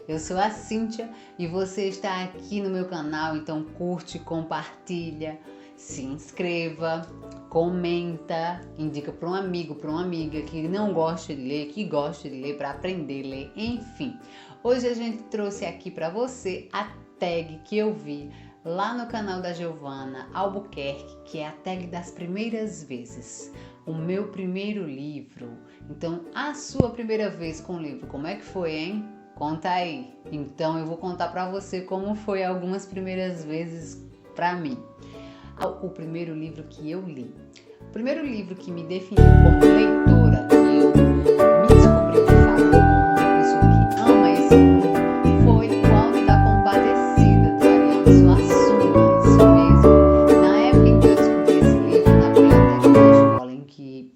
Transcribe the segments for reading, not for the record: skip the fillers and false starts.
Eu sou a Cíntia e você está aqui no meu canal, então curte, compartilha, se inscreva, comenta, indica para um amigo, para uma amiga que não gosta de ler, que gosta de ler, para aprender a ler, enfim. Hoje a gente trouxe aqui para você a tag que eu vi lá no canal da Giovana Albuquerque, que é a tag das primeiras vezes. O meu primeiro livro. Então, a sua primeira vez com o livro, como é que foi, hein? Conta aí. Então, eu vou contar para você como foi algumas primeiras vezes para mim. O primeiro livro que eu li. O primeiro livro que me definiu como leitora, que eu me descobri de fato como uma pessoa que ama esse mundo, foi O Alto da Compadecida, do Ariano Suassuna, isso mesmo. Na época em que eu descobri esse livro, na biblioteca da escola em que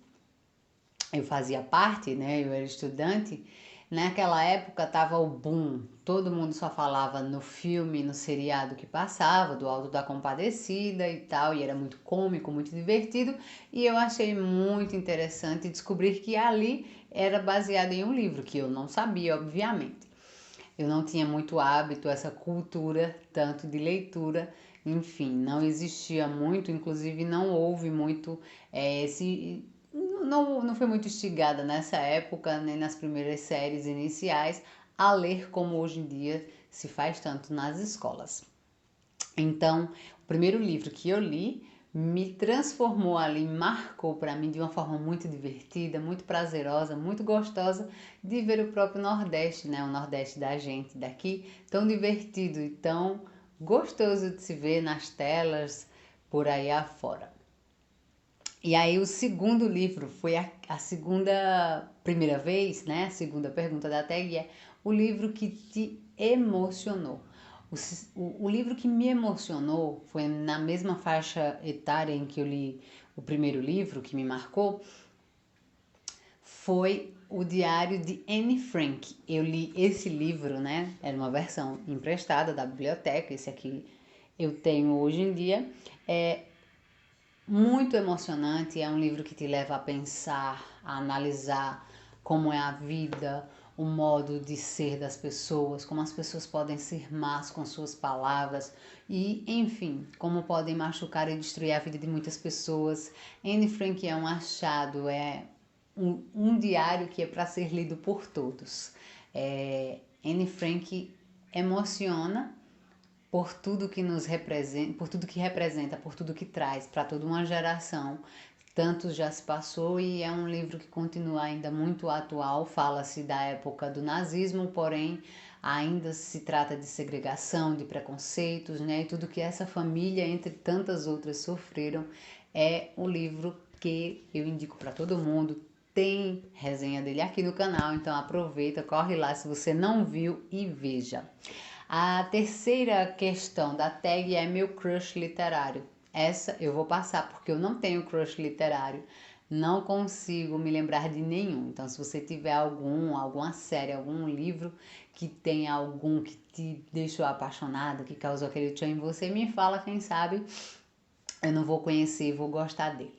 eu fazia parte, né, eu era estudante, naquela época tava o boom, todo mundo só falava no filme, no seriado que passava, do Alto da Compadecida e tal, e era muito cômico, muito divertido, e eu achei muito interessante descobrir que ali era baseado em um livro, que eu não sabia, obviamente. Eu não tinha muito hábito, essa cultura, tanto de leitura, enfim, não existia muito, inclusive não houve muito esse... Não foi muito instigada nessa época, nem nas primeiras séries iniciais, a ler como hoje em dia se faz tanto nas escolas. Então, o primeiro livro que eu li me transformou ali, marcou para mim de uma forma muito divertida, muito prazerosa, muito gostosa de ver o próprio Nordeste, né? O Nordeste da gente daqui, tão divertido e tão gostoso de se ver nas telas por aí afora. E aí o segundo livro foi a segunda, primeira vez, né? A segunda pergunta da tag é o livro que te emocionou. O livro que me emocionou foi na mesma faixa etária em que eu li o primeiro livro, que me marcou, foi o Diário de Anne Frank. Eu li esse livro, né? Era uma versão emprestada da biblioteca, esse aqui eu tenho hoje em dia. É muito emocionante, é um livro que te leva a pensar, a analisar como é a vida, o modo de ser das pessoas, como as pessoas podem ser más com suas palavras e, enfim, como podem machucar e destruir a vida de muitas pessoas. Anne Frank é um achado, é um diário que é para ser lido por todos. Anne Frank emociona por tudo que nos representa, por tudo que traz para toda uma geração. Tanto já se passou e é um livro que continua ainda muito atual. Fala-se da época do nazismo, porém ainda se trata de segregação, de preconceitos, né? E tudo que essa família, entre tantas outras, sofreram. É o livro que eu indico para todo mundo. Tem resenha dele aqui no canal, então aproveita, corre lá se você não viu e veja. A terceira questão da tag é meu crush literário. Essa eu vou passar porque eu não tenho crush literário, não consigo me lembrar de nenhum. Então, se você tiver alguma série, algum livro que tenha algum que te deixou apaixonada, que causou aquele tchan em você, me fala, quem sabe eu não vou conhecer e vou gostar dele.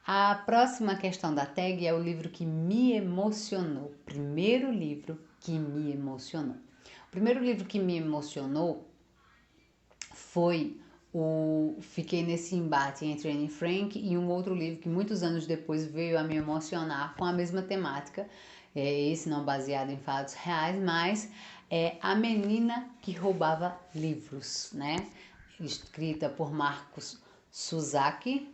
A próxima questão da tag é o livro que me emocionou. Primeiro livro que me emocionou. O primeiro livro que me emocionou foi Fiquei nesse embate entre Anne Frank e um outro livro que muitos anos depois veio a me emocionar com a mesma temática. Esse não baseado em fatos reais, mas é A Menina que Roubava Livros, né? Escrita por Marcos Zuzaki.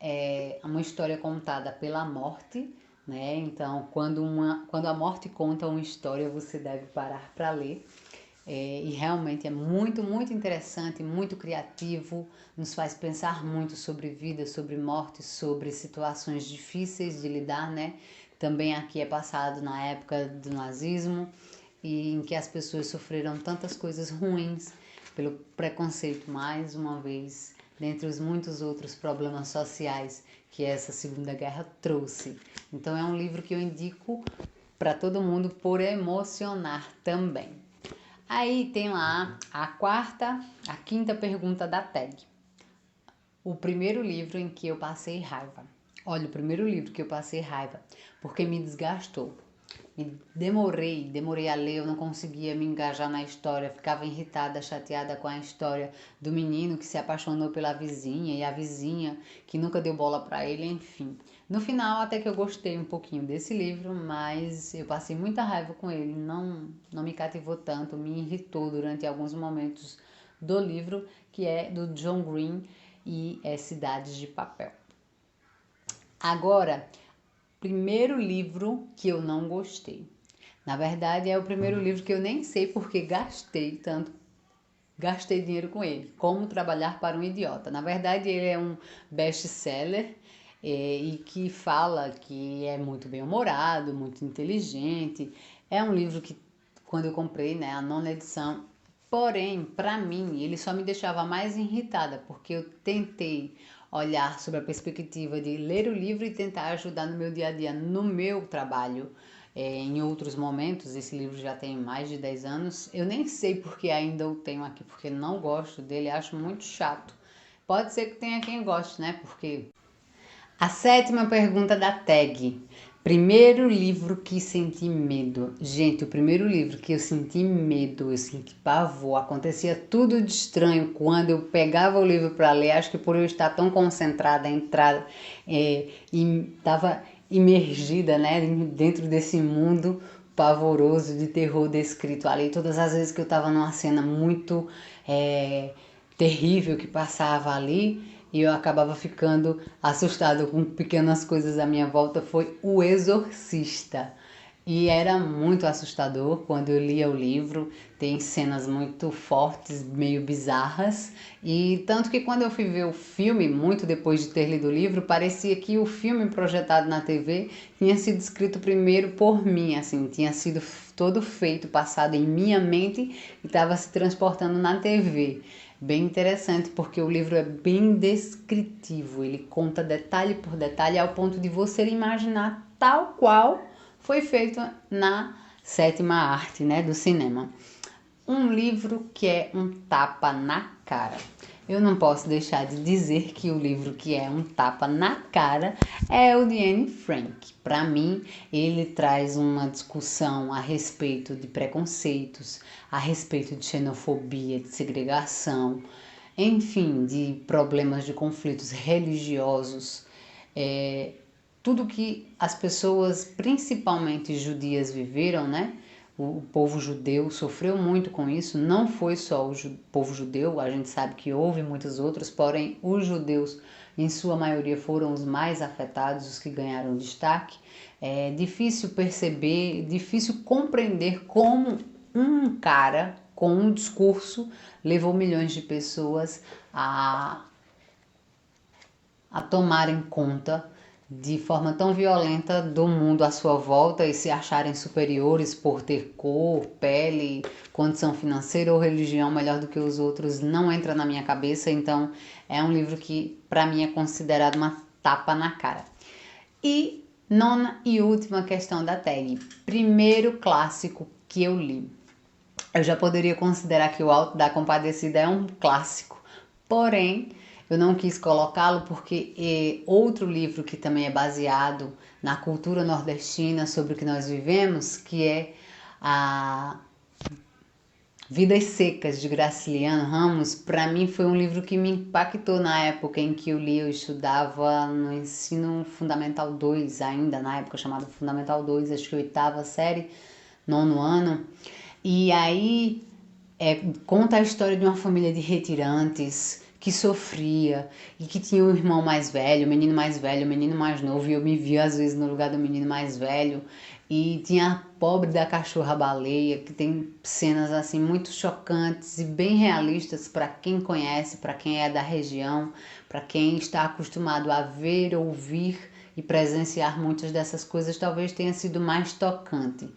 É uma história contada pela morte, né? Então, quando a morte conta uma história, você deve parar para ler. E realmente é muito, muito interessante, muito criativo, nos faz pensar muito sobre vida, sobre morte, sobre situações difíceis de lidar, né? Também aqui é passado na época do nazismo, e em que as pessoas sofreram tantas coisas ruins pelo preconceito, mais uma vez, dentre os muitos outros problemas sociais que essa Segunda Guerra trouxe. Então é um livro que eu indico para todo mundo por emocionar também. Aí tem lá a quinta pergunta da tag. O primeiro livro em que eu passei raiva. Olha, o primeiro livro que eu passei raiva, porque me desgastou. demorei a ler, eu não conseguia me engajar na história, ficava irritada, chateada com a história do menino que se apaixonou pela vizinha e a vizinha que nunca deu bola para ele, enfim. No final, até que eu gostei um pouquinho desse livro, mas eu passei muita raiva com ele, não me cativou tanto, me irritou durante alguns momentos do livro, que é do John Green e é Cidades de Papel. Agora, primeiro livro que eu não gostei. Na verdade, é o primeiro livro que eu nem sei porque gastei dinheiro com ele. Como Trabalhar para um Idiota. Na verdade, ele é um best-seller e que fala que é muito bem-humorado, muito inteligente. É um livro que, quando eu comprei, né, a nona edição, porém, para mim, ele só me deixava mais irritada, porque eu tentei olhar sobre a perspectiva de ler o livro e tentar ajudar no meu dia a dia, no meu trabalho. Em outros momentos, esse livro já tem mais de 10 anos, eu nem sei porque ainda o tenho aqui, porque não gosto dele, acho muito chato. Pode ser que tenha quem goste, né? Porque a sétima pergunta da tag. Primeiro livro que senti medo. Gente, o primeiro livro que eu senti medo, eu senti pavor, acontecia tudo de estranho quando eu pegava o livro para ler, acho que por eu estar tão concentrada, entrada, e estava imergida, né, dentro desse mundo pavoroso de terror descrito ali. Todas as vezes que eu estava numa cena muito terrível que passava ali, e eu acabava ficando assustado com pequenas coisas à minha volta, foi O Exorcista. E era muito assustador quando eu lia o livro, tem cenas muito fortes, meio bizarras, e tanto que quando eu fui ver o filme, muito depois de ter lido o livro, parecia que o filme projetado na TV tinha sido escrito primeiro por mim, assim, tinha sido todo feito, passado em minha mente e estava se transportando na TV. Bem interessante, porque o livro é bem descritivo, ele conta detalhe por detalhe ao ponto de você imaginar tal qual foi feito na sétima arte, né, do cinema. Um livro que é um tapa na cara. Eu não posso deixar de dizer que o livro que é um tapa na cara é o de Anne Frank. Para mim, ele traz uma discussão a respeito de preconceitos, a respeito de xenofobia, de segregação, enfim, de problemas de conflitos religiosos. Tudo que as pessoas, principalmente judias, viveram, né? O povo judeu sofreu muito com isso, não foi só o povo judeu, a gente sabe que houve muitos outros, porém os judeus, em sua maioria, foram os mais afetados, os que ganharam destaque. É difícil perceber, difícil compreender como um cara com um discurso levou milhões de pessoas a tomarem conta de forma tão violenta do mundo à sua volta e se acharem superiores por ter cor, pele, condição financeira ou religião melhor do que os outros, não entra na minha cabeça. Então é um livro que para mim é considerado uma tapa na cara. E nona e última questão da tag. Primeiro clássico que eu li. Eu já poderia considerar que o Alto da Compadecida é um clássico, porém eu não quis colocá-lo porque outro livro que também é baseado na cultura nordestina sobre o que nós vivemos, que é a Vidas Secas de Graciliano Ramos, para mim foi um livro que me impactou na época em que eu li. Eu estudava no ensino fundamental 2 ainda, na época chamado Fundamental 2, acho que oitava série, nono ano. E aí conta a história de uma família de retirantes que sofria e que tinha um irmão mais velho, um menino mais velho, um menino mais novo, e eu me via às vezes no lugar do menino mais velho. E tinha a pobre da cachorra-baleia, que tem cenas assim muito chocantes e bem realistas para quem conhece, para quem é da região, para quem está acostumado a ver, ouvir e presenciar muitas dessas coisas, talvez tenha sido mais tocante.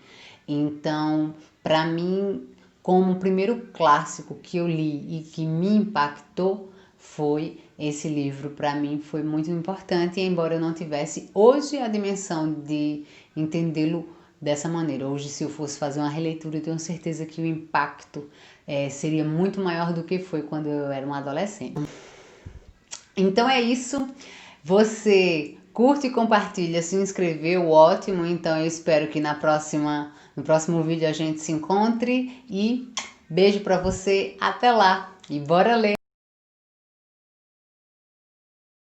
Então, para mim, como o primeiro clássico que eu li e que me impactou foi esse livro. Para mim foi muito importante, embora eu não tivesse hoje a dimensão de entendê-lo dessa maneira. Hoje, se eu fosse fazer uma releitura, eu tenho certeza que o impacto seria muito maior do que foi quando eu era uma adolescente. Então é isso. Você Curte e compartilha, se inscreveu, ótimo. Então eu espero que no próximo vídeo a gente se encontre e beijo pra você, até lá e bora ler!